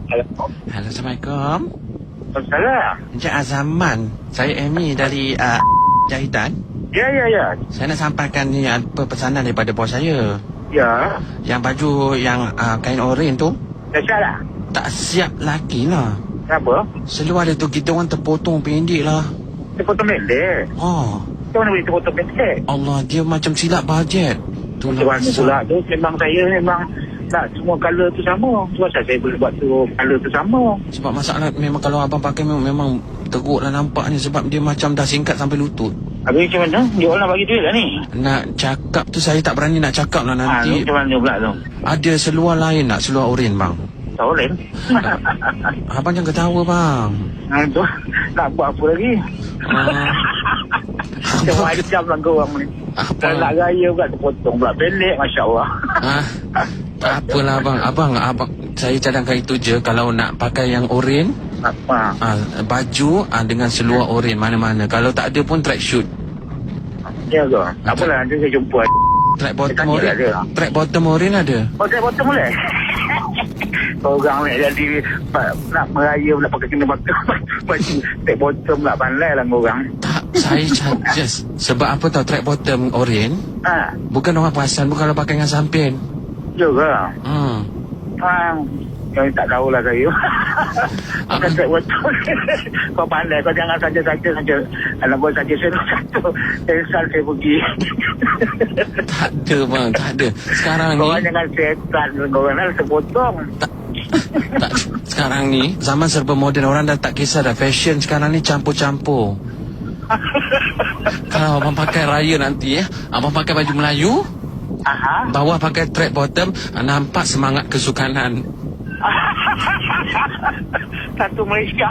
Halo. Halo, Assalamualaikum. Salah. Encik Azaman. Saya Amy dari Jahitan. Ya. Saya nak sampaikan ni pesanan daripada bos saya. Ya. Yang baju yang kain oren tu Dah salah. tak siap laki lah. Kenapa? Seluar dia tu kita orang terpotong pendek lah. Terpotong pendek. Oh, Macam mana boleh terpotong pendek? Allah, dia macam silap bajet. Tu Macam mana pula tu? Memang saya tak semua colour tu sama. Sebab saya boleh buat tu colour tu sama. Sebab masalah memang kalau abang pakai memang teruk lah nampaknya. Sebab dia macam dah singkat sampai lutut. Habis macam mana? Dia orang nak bagi duit lah ni? Nak cakap tu saya tak berani nak cakap lah nanti. Macam mana pula tu? Ada seluar lain tak? Seluar oren bang. Tahu Ren? Abang jangan ketawa bang. Tu nak buat apa lagi? Macam-macam lah korang ni. Kalau nak raya pula terpotong pula pendek. Masya Allah. Tak apalah abang. Abang saya cadangkan itu je. Kalau nak pakai yang oren, Apa? baju dengan seluar oren mana-mana. Kalau tak ada pun track shoot. Ya ke? Tak apalah, nanti saya jumpa. Track bottom Tanya oren. ada. Track bottom oren ada. Oh, saya bottom boleh? Orang ni jadi nak meraya pula pakai kena baju tak bottom pula, pandai lah korang. Tak, saya just sebab apa tahu track bottom oren? Bukan orang perasan, bukan kalau pakai dengan samping. Juga. Yang tak tahulah saya. Bukan track bottom. Kau pandai, kau jangan saja. Anak buat saja saya satu. Pensal saya pergi. Tak ada bang, tak ada. Sekarang ni korang jangan setan. Korang nak terpotong. tak, sekarang ni zaman serba moden, orang dah tak kisah dah. Fashion sekarang ni campur-campur. Kalau abang pakai raya nanti abang pakai baju Melayu, bawah pakai track bottom, nampak semangat kesukanan. Satu Malaysia.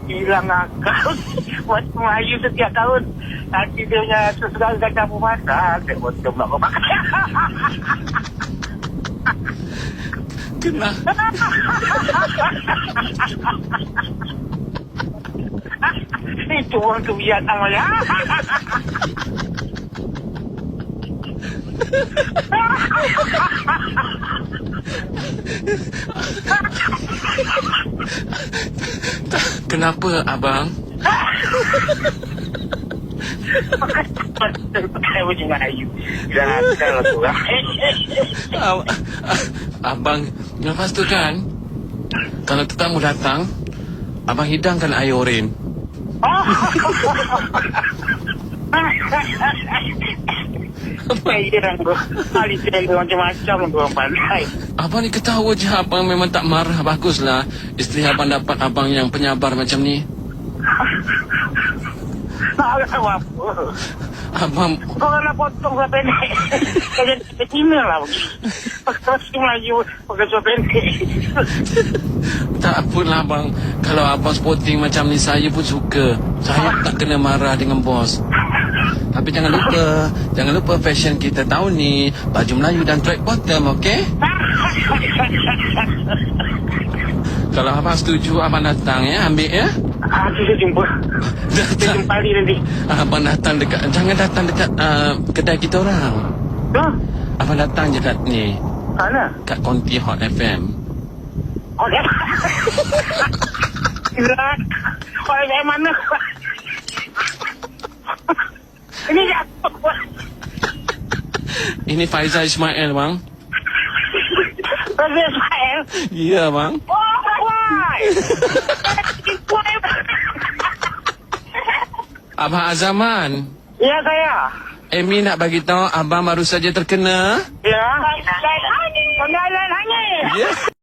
Hilang akal. Waktu Melayu setiap tahun nanti dia punya sesuatu kacang memasak. Dia bottom nak kau pakai. Kenapa? Itu orang kebiasaan namanya. Kenapa abang? Pakai baju Melayu. Jangan lah korang. Abang, lepas tu kan, kalau tetamu datang, abang hidangkan air oren. Saya kau hari saya macam-macam orang pandai. Abang ni ketawa je, abang memang tak marah. Baguslah isteri abang dapat abang yang penyabar macam ni. Apa? Abang, Kau nak potong saya pendek. Kau jadi betina lah. Pakai Melayu, pakai saya pendek. tak apalah abang. Kalau abang sporting macam ni, saya pun suka. Saya tak kena marah dengan bos. Tapi jangan lupa fashion kita tahun ni, baju Melayu dan track bottom, okey? Kalau abang setuju, abang datang ambil ya. Kita jumpa. Kita jumpa hari nanti. Abang datang jangan datang dekat kedai kita orang. Abang datang je kat ni. Mana? Kat Konti Hot FM. Oh, dia. Gila. Kau dari mana? Ini apa? Ini Faizal Ismail bang. Faizal Ismail? Ya bang. Oh, why? Abang Azaman. Ya, saya. Amy nak bagi tahu abang baru saja terkena. Ya. Pengalaman hangit. Yes.